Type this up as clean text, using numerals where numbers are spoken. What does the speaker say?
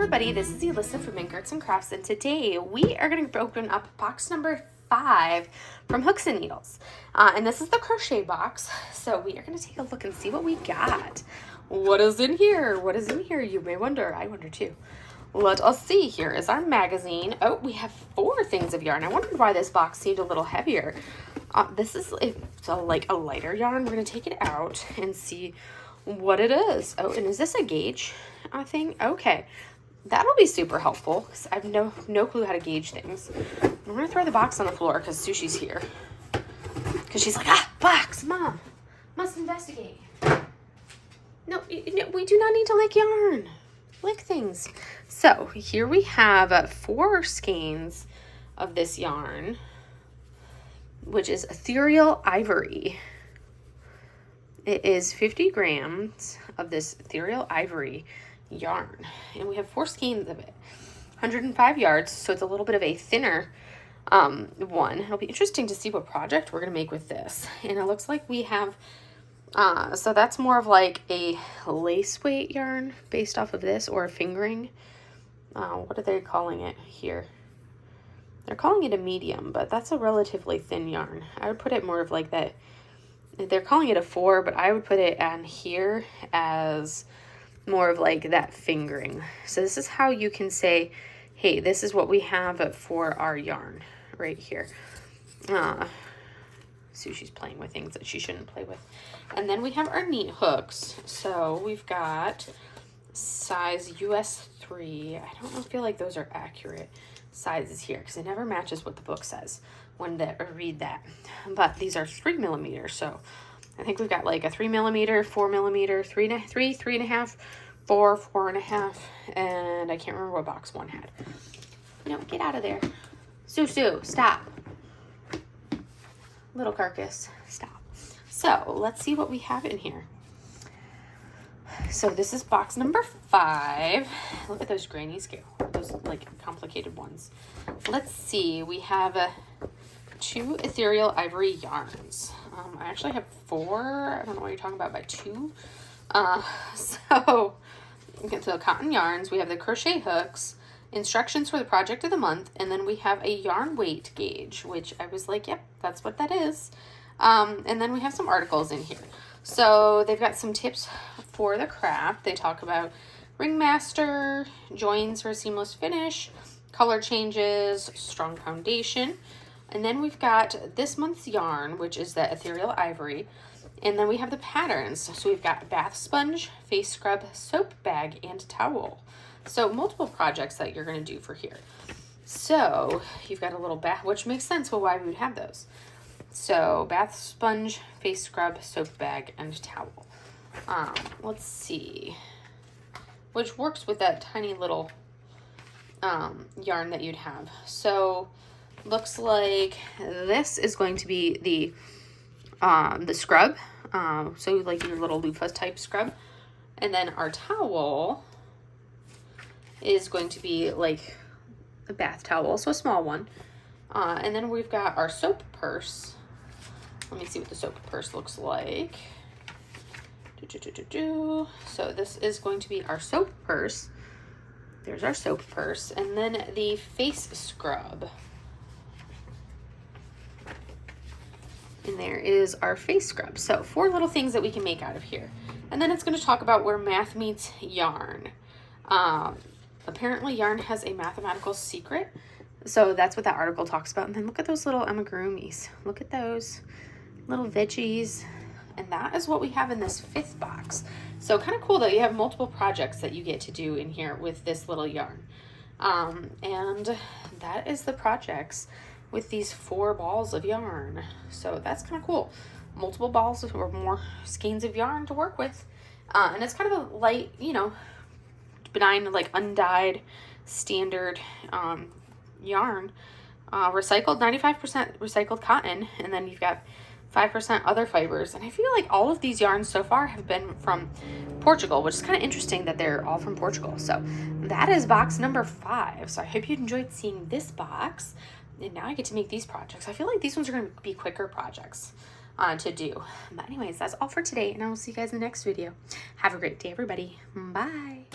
everybody, this is Alyssa from Arts and Crafts, and today we are going to open up box number 5 from Hooks and Needles. And this is the crochet box, so we are going to take a look and see what we got. What is in here? What is in here? You may wonder. I wonder too. Let us see. Here is our magazine. Oh, we have 4 things of yarn. I wondered why this box seemed a little heavier. This is like a lighter yarn. We're going to take it out and see what it is. Oh, and is this a gauge thing? Okay, that'll be super helpful because I have no clue how to gauge things. I'm gonna throw the box on the floor because Sushi's here, because she's like, box, Mom, must investigate. No, we do not need to lick yarn, lick things. So here we have 4 skeins of this yarn, which is ethereal ivory. It is 50 grams of this ethereal ivory yarn, and we have 4 skeins of it, 105 yards, so it's a little bit of a thinner one. It'll be interesting to see what project we're going to make with this. And it looks like we have, so that's more of like a lace weight yarn based off of this, or a fingering. What are they calling it here? They're calling it a medium, but that's a relatively thin yarn. I would put it more of like that. They're calling it a 4, but I would put it on here as more of like that fingering. So this is how you can say, hey, this is what we have for our yarn right here. Sushi's playing with things that she shouldn't play with. And then we have our neat hooks. So we've got size US 3. I don't feel like those are accurate sizes here because it never matches what the book says when I read that. But these are 3 millimeters, so I think we've got like a 3 millimeter, 4 millimeter, 3.5, 4, 4.5, and I can't remember what box 1 had. No, get out of there. Susu, stop. Little carcass, stop. So let's see what we have in here. So this is box number 5. Look at those granny scale, those like complicated ones. Let's see, we have 2 ethereal ivory yarns. I actually have 4. I don't know what you're talking about by 2. So the cotton yarns, we have the crochet hooks, instructions for the project of the month, and then we have a yarn weight gauge, which I was like, yep, that's what that is. And then we have some articles in here. So they've got some tips for the craft. They talk about ringmaster, joins for a seamless finish, color changes, strong foundation. And then we've got this month's yarn, which is the ethereal ivory. And then we have the patterns. So we've got bath sponge, face scrub, soap bag, and towel. So multiple projects that you're going to do for here. So you've got a little bath, which makes sense. Well, why we would have those. So bath sponge, face scrub, soap bag, and towel. Let's see. Which works with that tiny little yarn that you'd have. So looks like this is going to be the scrub, so like your little loofah type scrub, and then our towel is going to be like a bath towel, so a small one, and then we've got our soap purse. Let me see what the soap purse looks like. So this is going to be our soap purse. There's our soap purse, and then the face scrub. And there is our face scrub. So 4 little things that we can make out of here. And then it's going to talk about where math meets yarn. Apparently yarn has a mathematical secret. So that's what that article talks about. And then look at those little amigurumis. Look at those little veggies. And that is what we have in this 5th box. So kind of cool that you have multiple projects that you get to do in here with this little yarn. And that is the projects with these 4 balls of yarn. So that's kind of cool. Multiple balls or more skeins of yarn to work with. And it's kind of a light, benign, like undyed standard yarn. Recycled, 95% recycled cotton. And then you've got 5% other fibers. And I feel like all of these yarns so far have been from Portugal, which is kind of interesting that they're all from Portugal. So that is box number 5. So I hope you enjoyed seeing this box. And now I get to make these projects. I feel like these ones are going to be quicker projects to do. But anyways, that's all for today, and I will see you guys in the next video. Have a great day, everybody. Bye.